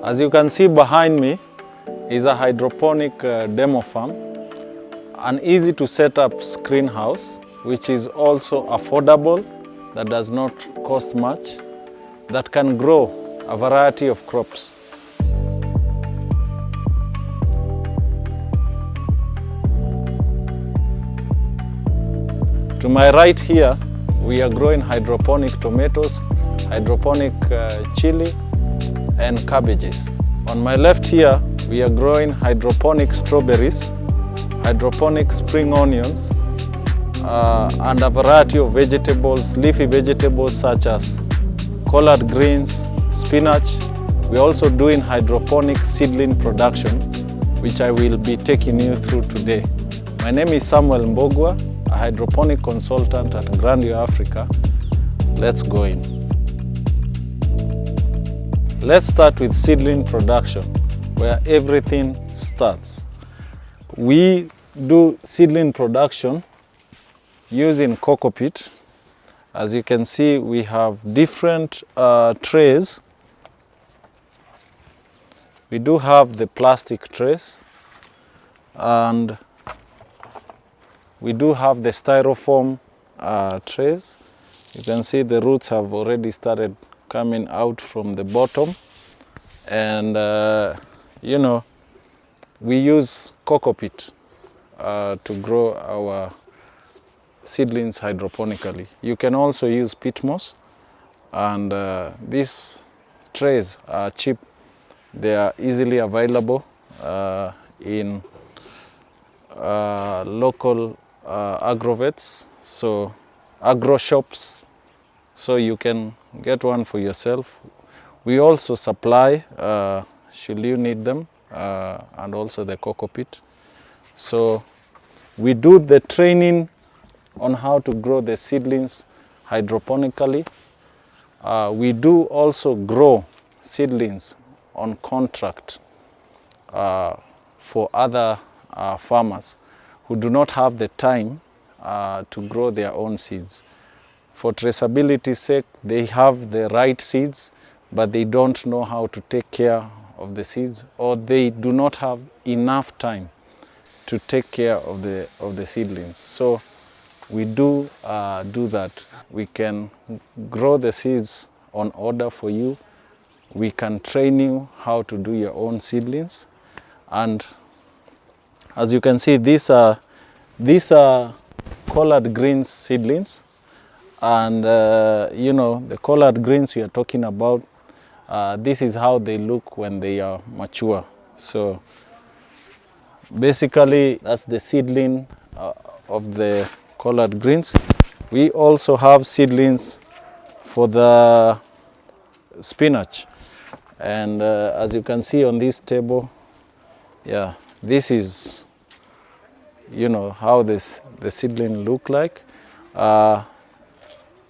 As you can see behind me is a hydroponic demo farm, an easy to set up greenhouse which is also affordable, that does not cost much, that can grow a variety of crops. To my right here, we are growing hydroponic tomatoes, hydroponic chili, and cabbages. On my left here, we are growing hydroponic strawberries, hydroponic spring onions, and a variety of vegetables, leafy vegetables such as collard greens, spinach. We're also doing hydroponic seedling production, which I will be taking you through today. My name is Samuel Mbogwa, a hydroponic consultant at Grandeur Africa. Let's go in. Let's start with seedling production, where everything starts. We do seedling production using coco peat. As you can see, we have different trays. We do have the plastic trays, and we do have the styrofoam trays. You can see the roots have already started coming out from the bottom, and you know, we use coco peat to grow our seedlings hydroponically. You can also use peat moss, and these trays are cheap. They are easily available in local agrovets, so agro shops, so you can get one for yourself. We also supply, should you need them, and also the coco peat. So we do the training on how to grow the seedlings hydroponically. We do also grow seedlings on contract for other farmers who do not have the time to grow their own seeds. For traceability's sake, they have the right seeds, but they don't know how to take care of the seeds, or they do not have enough time to take care of the seedlings. So we do that. We can grow the seeds on order for you. We can train you how to do your own seedlings. And as you can see, these are collard greens seedlings. And you know, the collard greens we are talking about, this is how they look when they are mature. So basically, that's the seedling of the collard greens. We also have seedlings for the spinach. And as you can see on this table, yeah, this is, you know, how the seedling look like.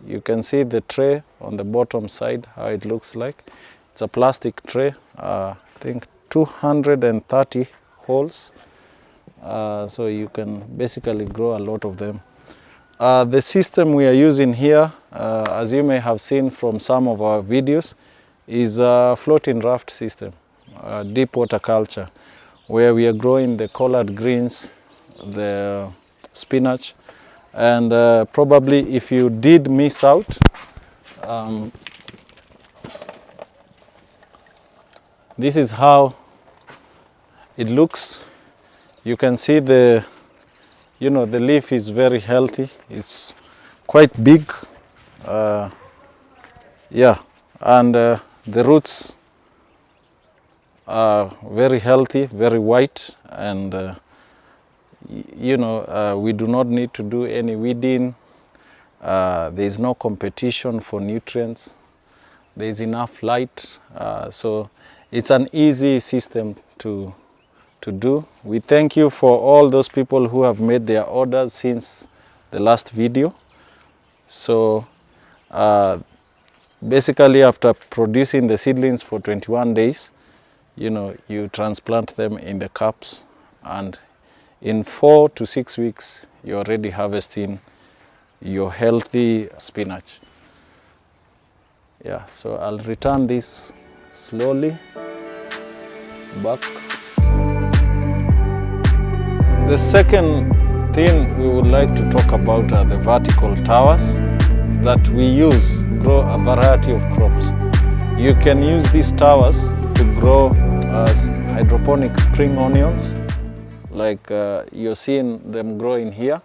You can see the tray on the bottom side, how it looks like. It's a plastic tray, I think 230 holes. So you can basically grow a lot of them. The system we are using here, as you may have seen from some of our videos, is a floating raft system, deep water culture, where we are growing the collard greens, the spinach, and probably if you did miss out, this is how it looks. You can see the leaf is very healthy. It's quite big, yeah, and the roots are very healthy, very white, and we do not need to do any weeding. There is no competition for nutrients. There is enough light, so it's an easy system to do. We thank you for all those people who have made their orders since the last video. So basically, after producing the seedlings for 21 days, you transplant them in the cups, and in 4 to 6 weeks, you're already harvesting your healthy spinach. Yeah, so I'll return this slowly. back. The second thing we would like to talk about are the vertical towers that we use to grow a variety of crops. You can use these towers to grow hydroponic spring onions, like you're seeing them growing here.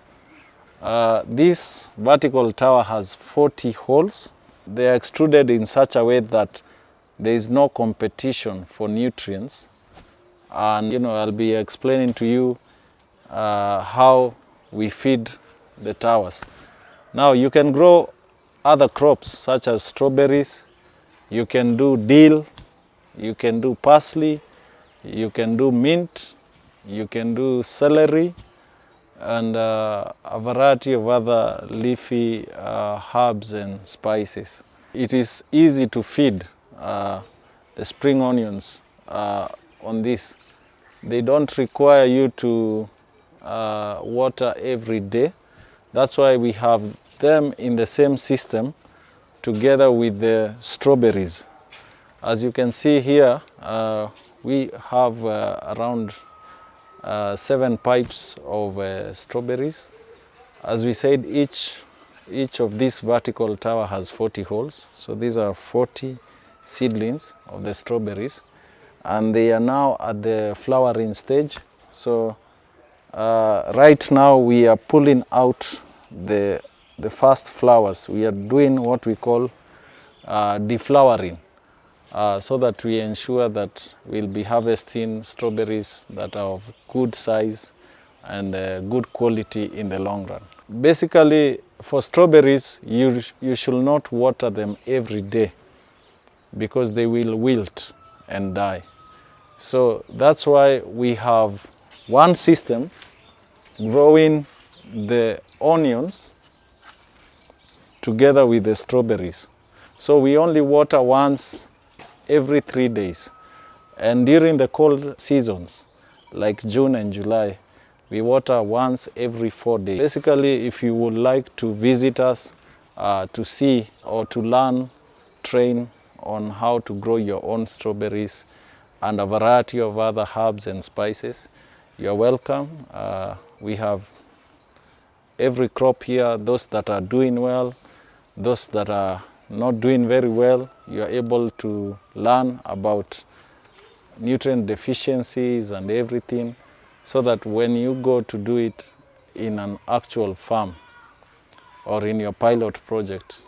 This vertical tower has 40 holes. They are extruded in such a way that there is no competition for nutrients. And I'll be explaining to you how we feed the towers. Now you can grow other crops such as strawberries, you can do dill, you can do parsley, you can do mint, you can do celery, and a variety of other leafy herbs and spices. It is easy to feed the spring onions on this. They don't require you to water every day. That's why we have them in the same system together with the strawberries. As you can see here, we have around 7 pipes of strawberries. As we said, each of these vertical tower has 40 holes. So these are 40 seedlings of the strawberries, and they are now at the flowering stage. So right now we are pulling out the first flowers. We are doing what we call deflowering, so that we ensure that we'll be harvesting strawberries that are of good size and good quality in the long run. Basically, for strawberries, you should not water them every day because they will wilt and die. So that's why we have one system growing the onions together with the strawberries. So we only water once every 3 days. And during the cold seasons, like June and July, we water once every 4 days. Basically, if you would like to visit us to see or to learn, train on how to grow your own strawberries and a variety of other herbs and spices, you're welcome. We have every crop here, those that are doing well, those that are not doing very well. You are able to learn about nutrient deficiencies and everything, so that when you go to do it in an actual farm or in your pilot project,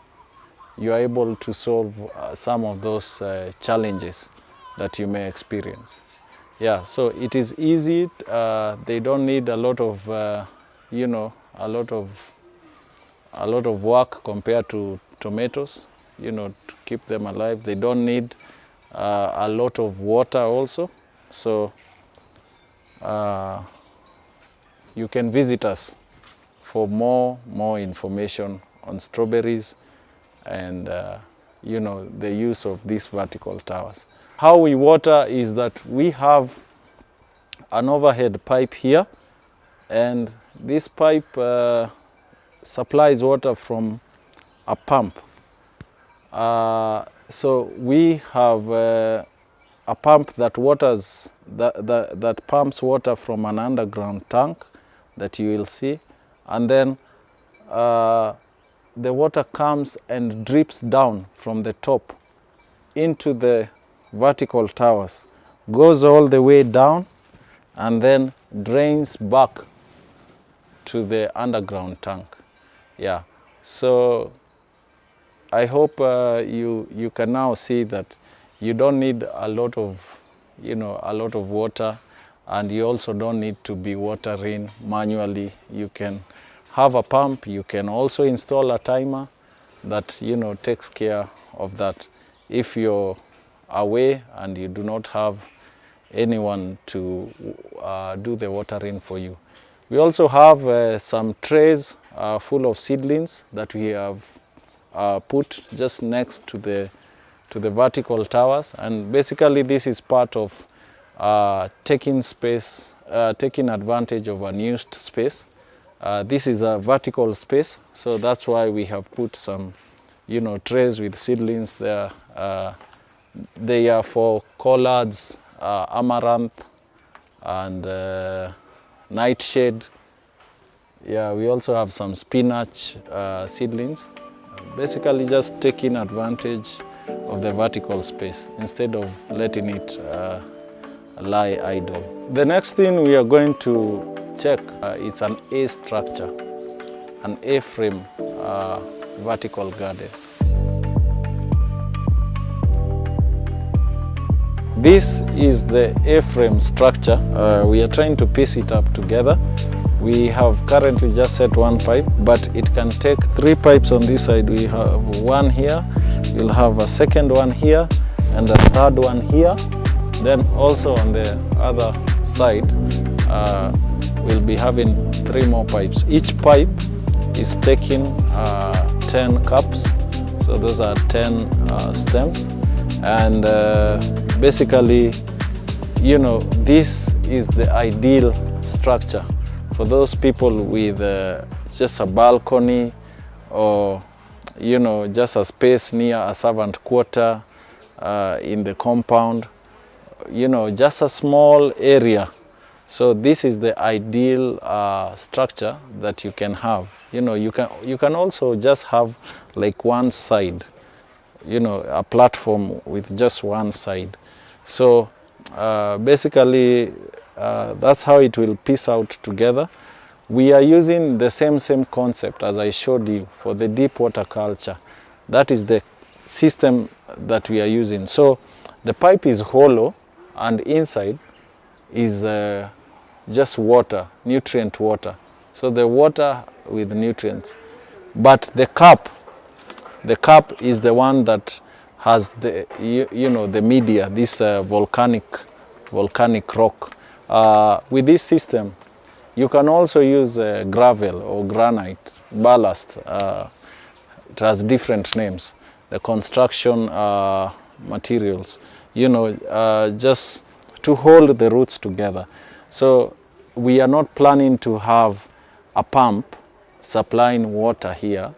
you are able to solve some of those challenges that you may experience. Yeah, so it is easy. They don't need a lot of, a lot of work compared to tomatoes, to keep them alive. They don't need a lot of water also. So you can visit us for more information on strawberries and the use of these vertical towers. How we water is that we have an overhead pipe here, and this pipe supplies water from a pump. So we have a pump that waters that pumps water from an underground tank that you will see, and then the water comes and drips down from the top into the vertical towers, goes all the way down, and then drains back to the underground tank. Yeah, so I hope you can now see that you don't need a lot of water, and you also don't need to be watering manually. You can have a pump. You can also install a timer that takes care of that if you're away and you do not have anyone to do the watering for you. We also have some trays full of seedlings that we have put just next to the vertical towers, and basically this is part of taking advantage of unused space. This is a vertical space, so that's why we have put some trays with seedlings there. They are for collards, amaranth and nightshade. Yeah, we also have some spinach seedlings. Basically just taking advantage of the vertical space instead of letting it lie idle. The next thing we are going to check is an A structure, an A-frame vertical garden. This is the A-frame structure. We are trying to piece it up together. We have currently just set one pipe, but it can take 3 pipes on this side. We have one here, we'll have a second one here, and a third one here. Then also on the other side, we'll be having 3 more pipes. Each pipe is taking 10 cups, so those are 10 stems. And basically, you know, this is the ideal structure for those people with just a balcony, or, you know, just a space near a servant quarter in the compound, you know, just a small area. So this is the ideal structure that you can have. You know, you can also just have like one side, you know, a platform with just one side. So basically that's how it will piece out together. We are using the same concept as I showed you for the deep water culture. That is the system that we are using. So the pipe is hollow, and inside is just water, nutrient water. So the water with nutrients. But the cup is the one that has the, you know, the media, this volcanic rock. With this system, you can also use gravel or granite, ballast. It has different names. The construction materials, you know, just to hold the roots together. So we are not planning to have a pump supplying water here.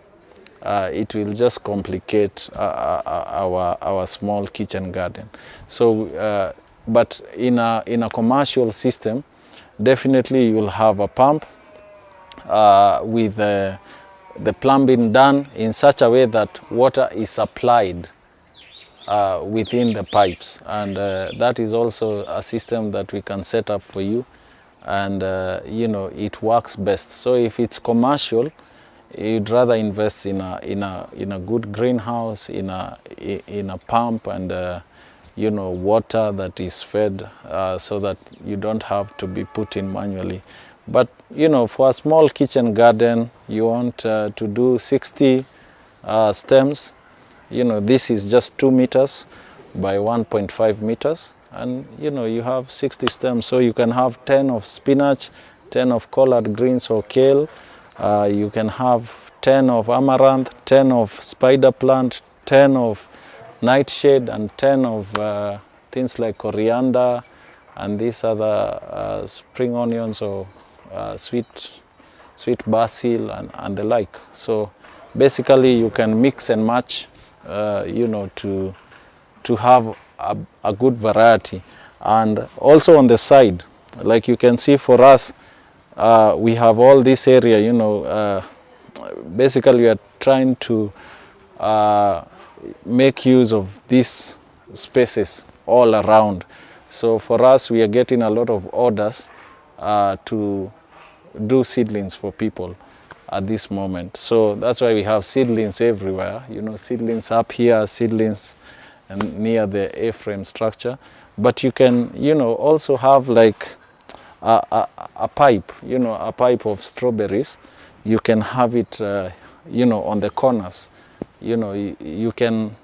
It will just complicate our small kitchen garden. So, but in a commercial system, definitely you will have a pump with the plumbing done in such a way that water is supplied within the pipes, and that is also a system that we can set up for you, and you know, it works best. So if it's commercial, you'd rather invest in a good greenhouse, in a pump, and you know, water that is fed, so that you don't have to be put in manually. But you know, for a small kitchen garden, you want to do 60 stems. You know, this is just 2 meters by 1.5 meters, and you know, you have 60 stems. So you can have 10 of spinach, 10 of collard greens or kale. You can have 10 of amaranth, 10 of spider plant, 10 of nightshade, and 10 of things like coriander and these other spring onions, or sweet basil and the like. So basically you can mix and match, you know, to have a good variety. And also on the side, like you can see, for us, we have all this area, you know, basically we are trying to make use of these spaces all around. So for us, we are getting a lot of orders to do seedlings for people at this moment. So that's why we have seedlings everywhere, you know, seedlings up here, seedlings and near the A-frame structure. But you can, you know, also have like a pipe, you know, a pipe of strawberries. You can have it, you know, on the corners. You know, you can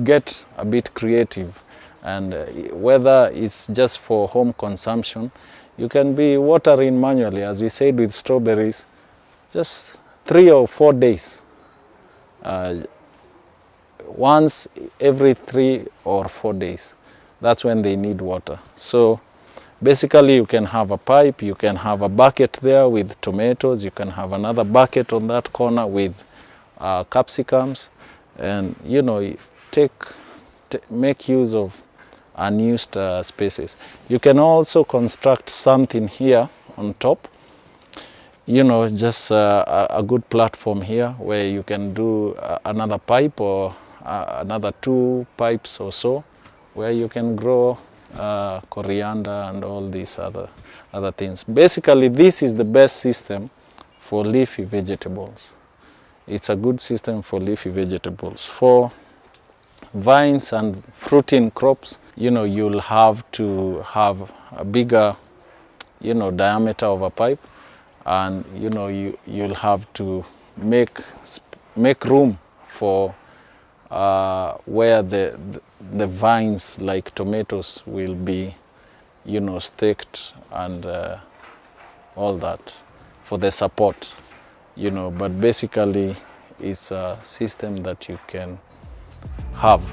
get a bit creative, and whether it's just for home consumption, you can be watering manually, as we said with strawberries, just 3 or 4 days. Once every 3 or 4 days. That's when they need water. So basically you can have a pipe, you can have a bucket there with tomatoes, you can have another bucket on that corner with capsicums, and you know, make use of unused spaces. You can also construct something here on top, you know, just a good platform here where you can do another pipe or another 2 pipes or so, where you can grow coriander and all these other things. Basically, this is the best system for leafy vegetables. It's a good system for leafy vegetables. For vines and fruiting crops, you know, you'll have to have a bigger, you know, diameter of a pipe, and you know, you'll have to make room for where the vines like tomatoes will be, you know, staked and all that for the support, you know. But basically it's a system that you can have,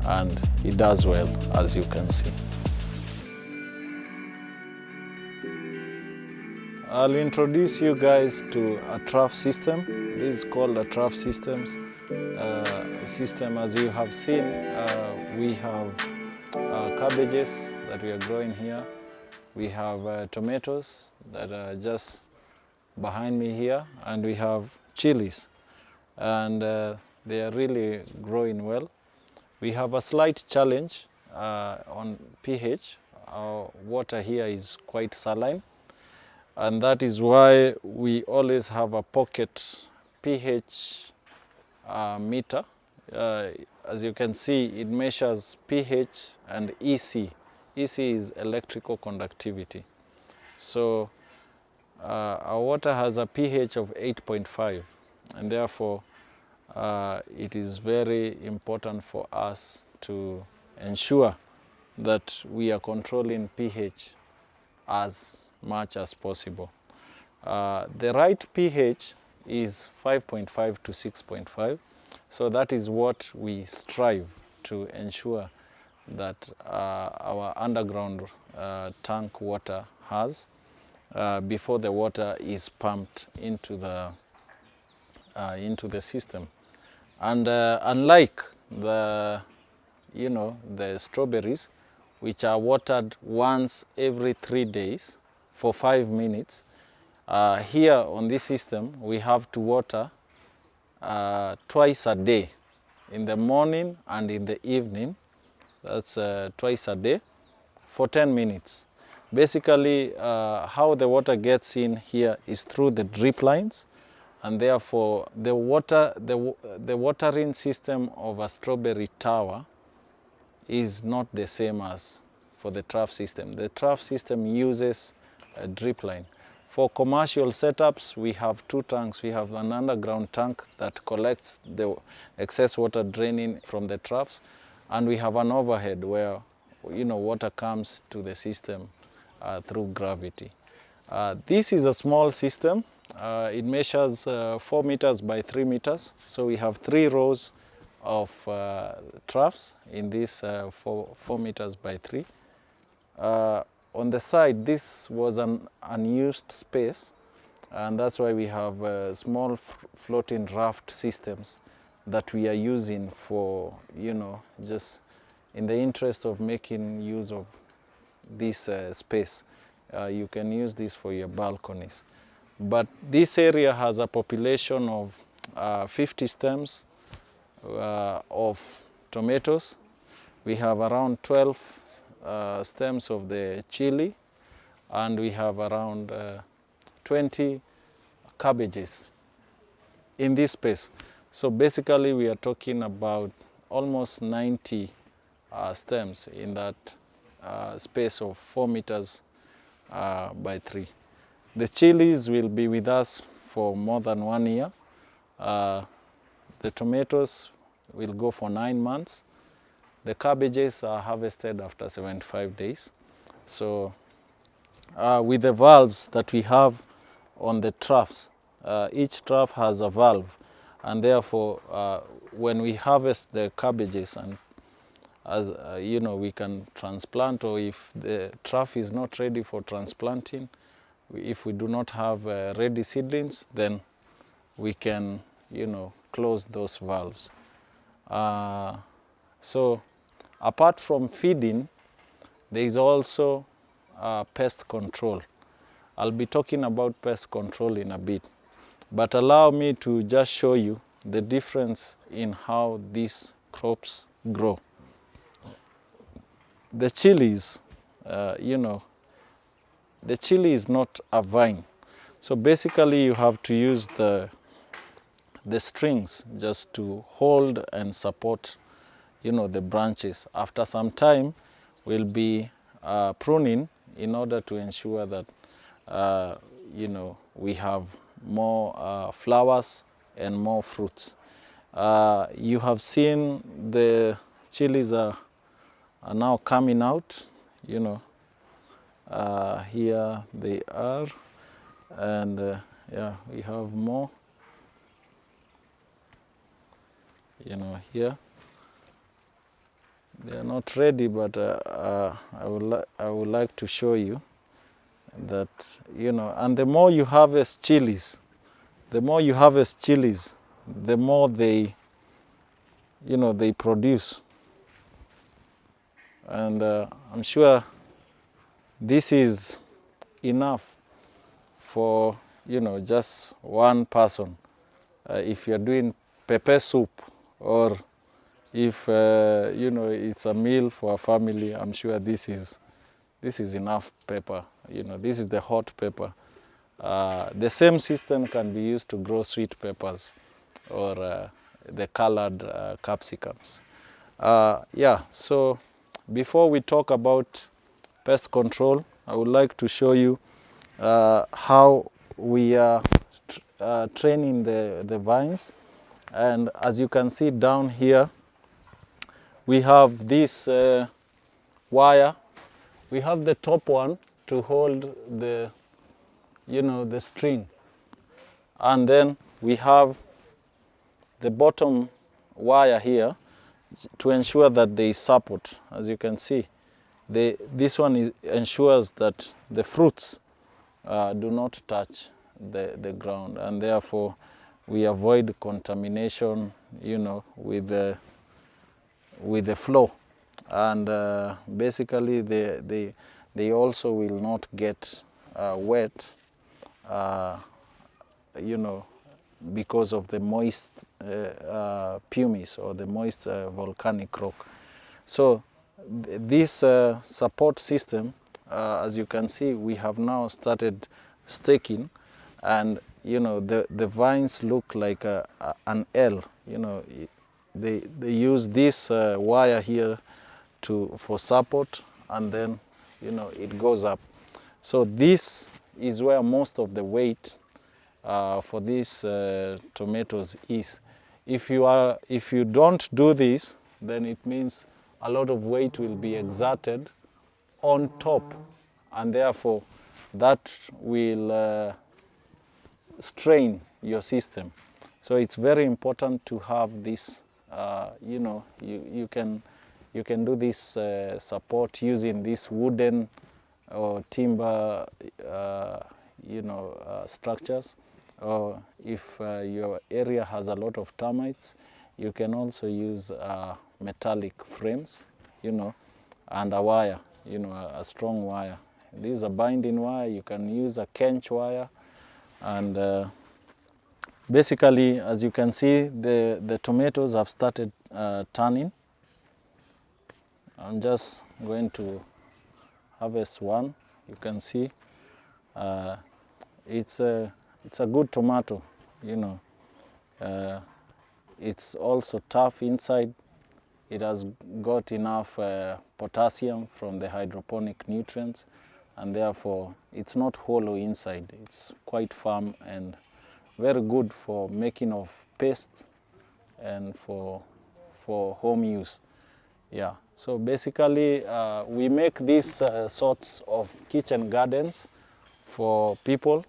and it does well, as you can see. I'll introduce you guys to a trough system. This is called a trough systems. System, as you have seen, we have cabbages that we are growing here. We have tomatoes that are just behind me here, and we have chilies, and they are really growing well. We have a slight challenge on pH. Our water here is quite saline, and that is why we always have a pocket pH meter. As you can see, it measures pH and EC. EC is electrical conductivity. So our water has a pH of 8.5, and therefore it is very important for us to ensure that we are controlling pH as much as possible. The right pH is 5.5 to 6.5, so that is what we strive to ensure that our underground tank water has before the water is pumped into the system. And unlike the strawberries, which are watered once every 3 days for 5 minutes, here on this system we have to water twice a day, in the morning and in the evening. That's twice a day for 10 minutes. Basically, how the water gets in here is through the drip lines, and therefore the watering system of a strawberry tower is not the same as for the trough system. The trough system uses a drip line. For commercial setups, we have 2 tanks. We have an underground tank that collects the excess water draining from the troughs, and we have an overhead where, you know, water comes to the system through gravity. This is a small system. It measures 4 meters by 3 meters. So we have 3 rows of troughs in this 4 meters by 3. On the side, this was an unused space, and that's why we have small floating raft systems that we are using for, you know, just in the interest of making use of this space. You can use this for your balconies. But this area has a population of 50 stems of tomatoes. We have around 12 stems of the chili, and we have around 20 cabbages in this space. So basically we are talking about almost 90 stems in that space of 4 meters by 3. The chilies will be with us for more than 1 year. The tomatoes will go for 9 months. The cabbages are harvested after 75 days. So with the valves that we have on the troughs, each trough has a valve, and therefore when we harvest the cabbages, and as you know, we can transplant, or if the trough is not ready for transplanting, if we do not have ready seedlings, then we can, you know, close those valves. So Apart from feeding, there is also pest control. I'll be talking about pest control in a bit, but allow me to just show you the difference in how these crops grow. The chilies, the chili is not a vine. So basically you have to use the strings just to hold and support, the branches. After some time, we'll be pruning in order to ensure that, we have more flowers and more fruits. You have seen the chilies are now coming out, here they are, and yeah, we have more, here. They are not ready, but I would like to show you that, and the more you harvest chilies, the more they, they produce. And I'm sure this is enough for, just one person. If you're doing pepper soup, or if, it's a meal for a family, I'm sure this is enough pepper. This is the hot pepper. The same system can be used to grow sweet peppers or the colored capsicums. Yeah, so before we talk about pest control, I would like to show you how we are training the vines. And as you can see down here, we have this wire. We have the top one to hold the, the string. And then we have the bottom wire here to ensure that there is support. As you can see, this one ensures that the fruits do not touch the ground, and therefore we avoid contamination, with the flow. And basically they also will not get wet, because of the moist pumice or the moist volcanic rock. So this support system, as you can see, we have now started staking, and the vines look like an L. They use this wire here for support, and then it goes up. So this is where most of the weight for these tomatoes is. If you don't do this, then it means a lot of weight will be exerted on top, and therefore that will strain your system. So it's very important to have this. You can do this support using this wooden or timber structures, or if your area has a lot of termites, you can also use metallic frames, and a wire, a strong wire. This is a binding wire. You can use a kench wire, and basically, as you can see, the tomatoes have started turning. I'm just going to harvest one. You can see it's a good tomato, it's also tough inside. It has got enough potassium from the hydroponic nutrients, and therefore it's not hollow inside. It's quite firm and very good for making of paste and for home use. Yeah, so basically we make these sorts of kitchen gardens for people.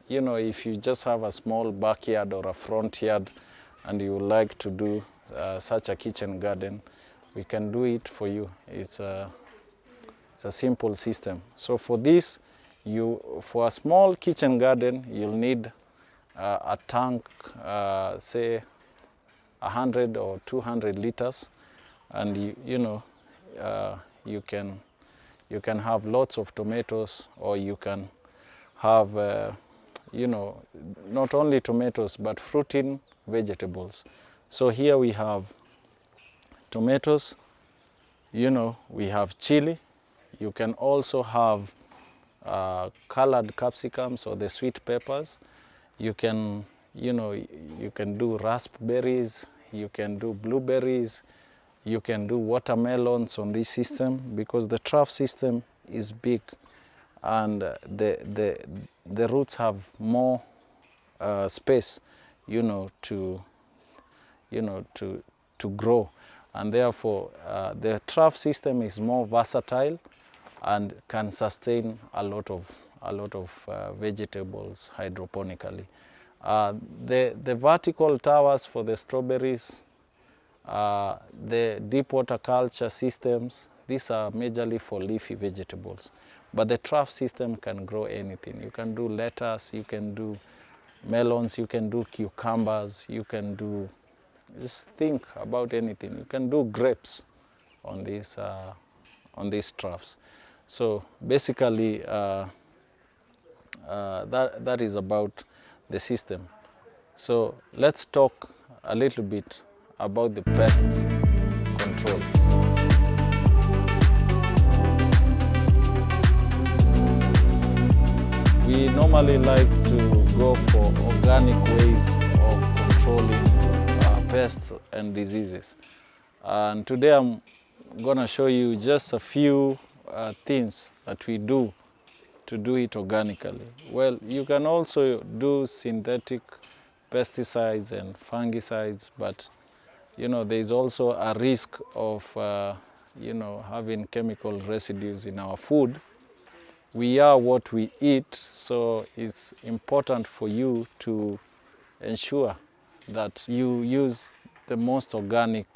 If you just have a small backyard or a front yard and you would like to do such a kitchen garden, we can do it for you. It's a simple system. So for this, for a small kitchen garden, you'll need a tank, say 100 or 200 liters, and you can have lots of tomatoes, or you can have not only tomatoes but fruiting vegetables. So here we have tomatoes, we have chili. You can also have colored capsicums or the sweet peppers. You can do raspberries, you can do blueberries, you can do watermelons on this system, because the trough system is big and the roots have more space, to grow, and therefore the trough system is more versatile and can sustain a lot of vegetables hydroponically. The vertical towers for the strawberries, the deep water culture systems, these are majorly for leafy vegetables. But the trough system can grow anything. You can do lettuce, you can do melons, you can do cucumbers, you can do, just think about anything. You can do grapes on these troughs. So basically, that is about the system. So let's talk a little bit about the pest control. We normally like to go for organic ways of controlling pests and diseases. And today I'm going to show you just a few things that we do to do it organically. Well, you can also do synthetic pesticides and fungicides, but there is also a risk of having chemical residues in our food. We are what we eat, so it's important for you to ensure that you use the most organic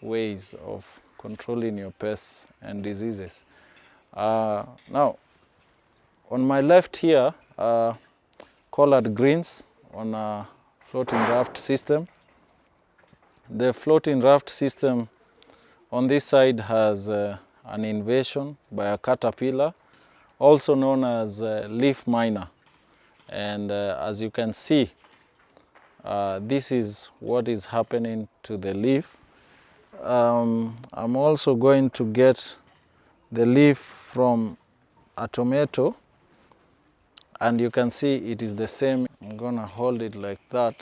ways of controlling your pests and diseases. Now, on my left here, collard greens on a floating raft system. The floating raft system on this side has an invasion by a caterpillar, also known as leaf miner. And as you can see, this is what is happening to the leaf. I'm also going to get the leaf from a tomato, and you can see it is the same. I'm going to hold it like that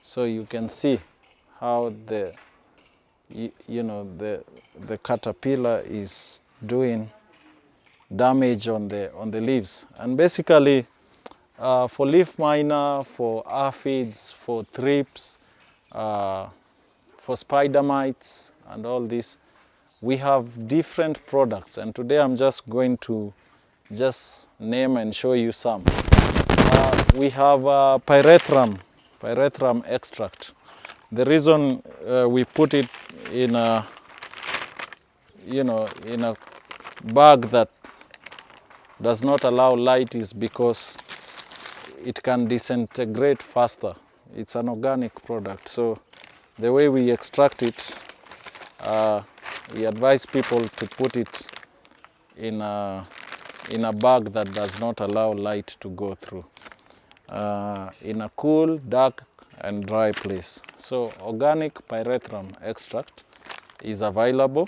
so you can see how the caterpillar is doing damage on the leaves. And basically, for leaf miner, for aphids, for thrips, for spider mites and all this, we have different products, and today I'm just going to name and show you some. We have pyrethrum extract. The reason we put it in a bag that does not allow light is because it can disintegrate faster. It's an organic product, so the way we extract it, we advise people to put it in a bag that does not allow light to go through, in a cool, dark and dry place. So organic pyrethrum extract is available.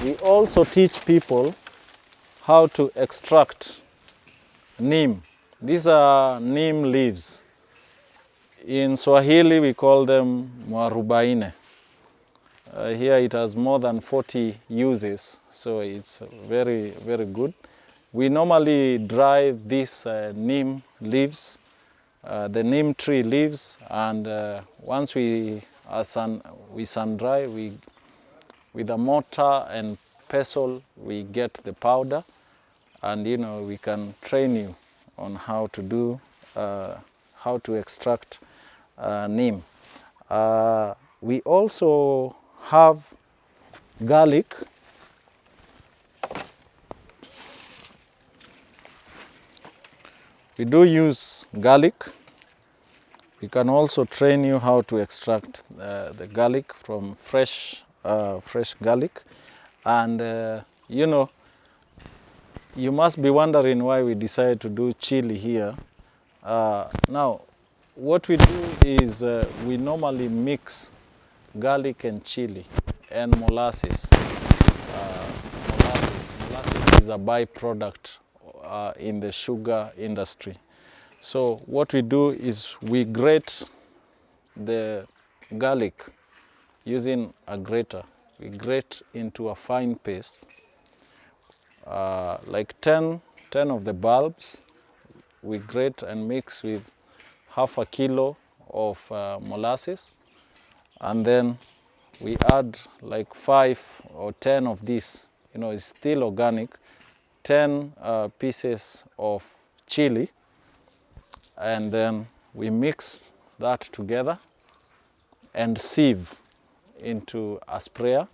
We also teach people how to extract neem. These are neem leaves. In Swahili we call them mwarubaine. Here it has more than 40 uses, so it's very, very good. We normally dry these neem leaves, the neem tree leaves, and once we sun dry, with a mortar and pestle, we get the powder, and we can train you on how to extract neem. We also have garlic. We do use garlic. We can also train you how to extract the garlic from fresh fresh garlic. And you know, you must be wondering why we decided to do chili here. Now, what we do is we normally mix garlic and chili and molasses. Molasses is a byproduct in the sugar industry. So what we do is we grate the garlic using a grater. We grate into a fine paste. Like 10 of the bulbs we grate and mix with half a kilo of molasses, and then we add like 5 or 10 of these, you know, it's still organic, 10 pieces of chili, and then we mix that together and sieve into a sprayer.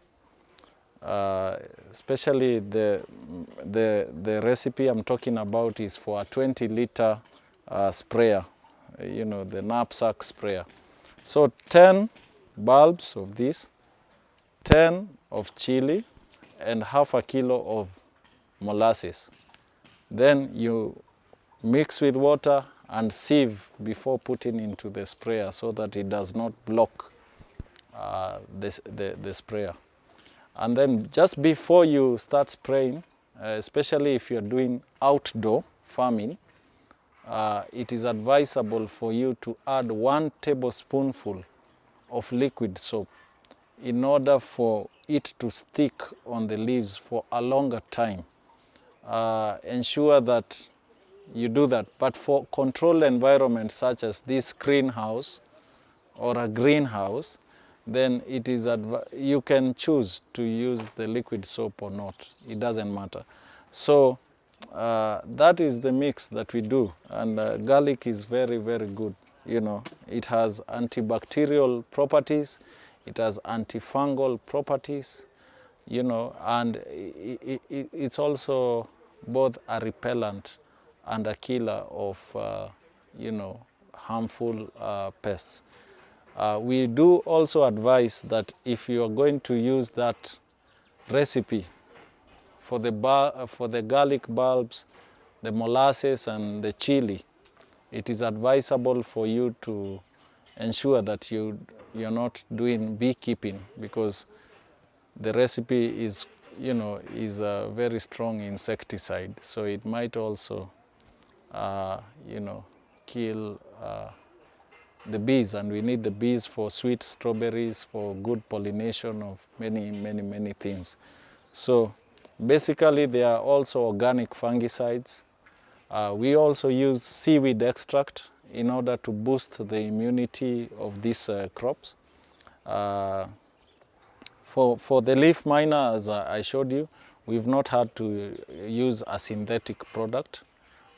Especially the recipe I'm talking about is for a 20-liter sprayer, you know, the knapsack sprayer. So 10 bulbs of this, 10 of chili, and half a kilo of molasses. Then you mix with water and sieve before putting into the sprayer so that it does not block the sprayer. And then just before you start spraying, especially if you're doing outdoor farming, it is advisable for you to add 1 tablespoonful of liquid soap in order for it to stick on the leaves for a longer time. Ensure that you do that. But for controlled environments such as this greenhouse or a greenhouse, then it is you can choose to use the liquid soap or not. It doesn't matter. So that is the mix that we do. And garlic is very, very good. You know, it has antibacterial properties, it has antifungal properties, you know, and it's also both a repellent and a killer of, you know, harmful pests. We do also advise that if you are going to use that recipe for the garlic bulbs, the molasses and the chili, it is advisable for you to ensure that you're not doing beekeeping, because the recipe is, you know, is a very strong insecticide. So it might also, you know, kill the bees, and we need the bees for sweet strawberries, for good pollination of many things. So basically they are also organic fungicides. We also use seaweed extract in order to boost the immunity of these crops. For the leaf miner, as I showed you, we've not had to use a synthetic product.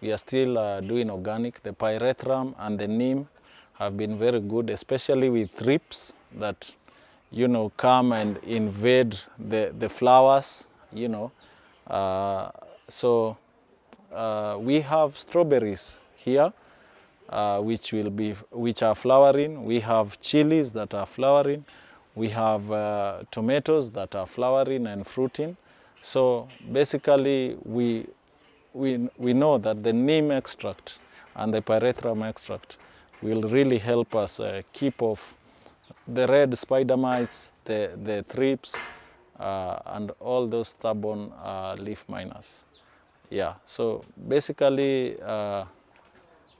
We are still doing organic. The pyrethrum and the neem have been very good, especially with thrips that, you know, come and invade the flowers, you know. We have strawberries here, which are flowering. We have chilies that are flowering. We have tomatoes that are flowering and fruiting. So basically, we know that the neem extract and the pyrethrum extract will really help us keep off the red spider mites, the thrips, and all those stubborn leaf miners. Yeah, so basically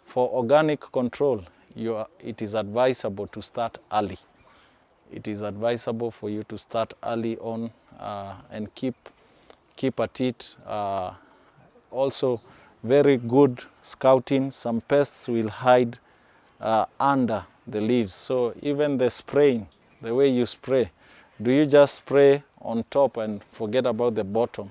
for organic control, it is advisable to start early. It is advisable for you to start early on and keep at it. Also, very good scouting. Some pests will hide under the leaves. So even the spraying, the way you spray, do you just spray on top and forget about the bottom?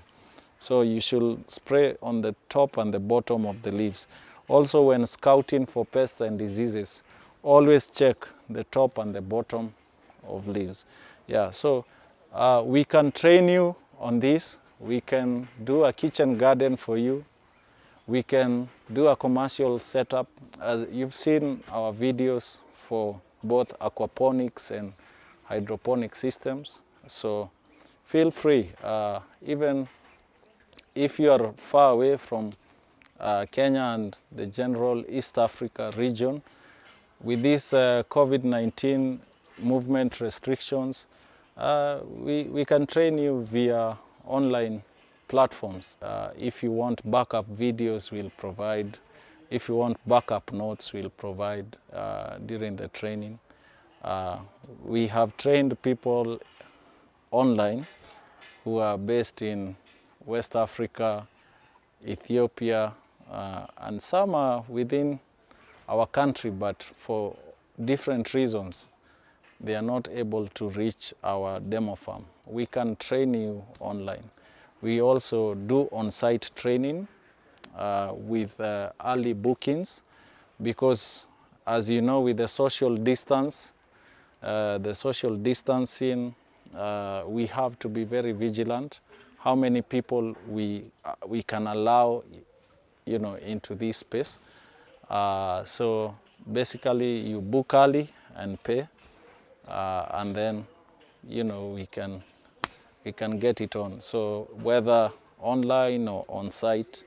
So you should spray on the top and the bottom of the leaves. Also, when scouting for pests and diseases, always check the top and the bottom of leaves. Yeah, so we can train you on this. We can do a kitchen garden for you. We can do a commercial setup. As you've seen our videos for both aquaponics and hydroponic systems. So feel free, even if you are far away from Kenya and the general East Africa region, with these COVID-19 movement restrictions, we can train you via online platforms. If you want backup videos, we'll provide. If you want backup notes, we'll provide during the training. We have trained people online who are based in West Africa, Ethiopia, and some are within our country, but for different reasons, they are not able to reach our demo farm. We can train you online. We also do on-site training with early bookings, because as you know, with the social distance, the social distancing, we have to be very vigilant how many people we can allow, you know, into this space. So basically you book early and pay, and then, you know, we can get it on. So whether online or on site,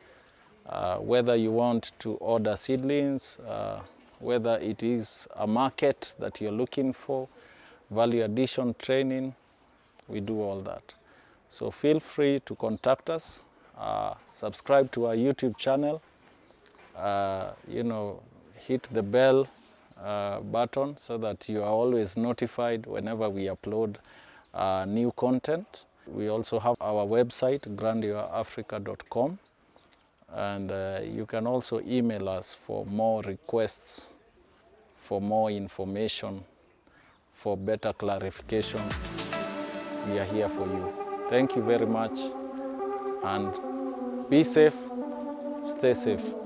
whether you want to order seedlings, whether it is a market that you're looking for, value addition training, we do all that. So feel free to contact us, subscribe to our YouTube channel, you know, hit the bell button so that you are always notified whenever we upload new content. We also have our website, grandiourafrica.com, and you can also email us for more requests, for more information, for better clarification. We are here for you. Thank you very much, and be safe, stay safe.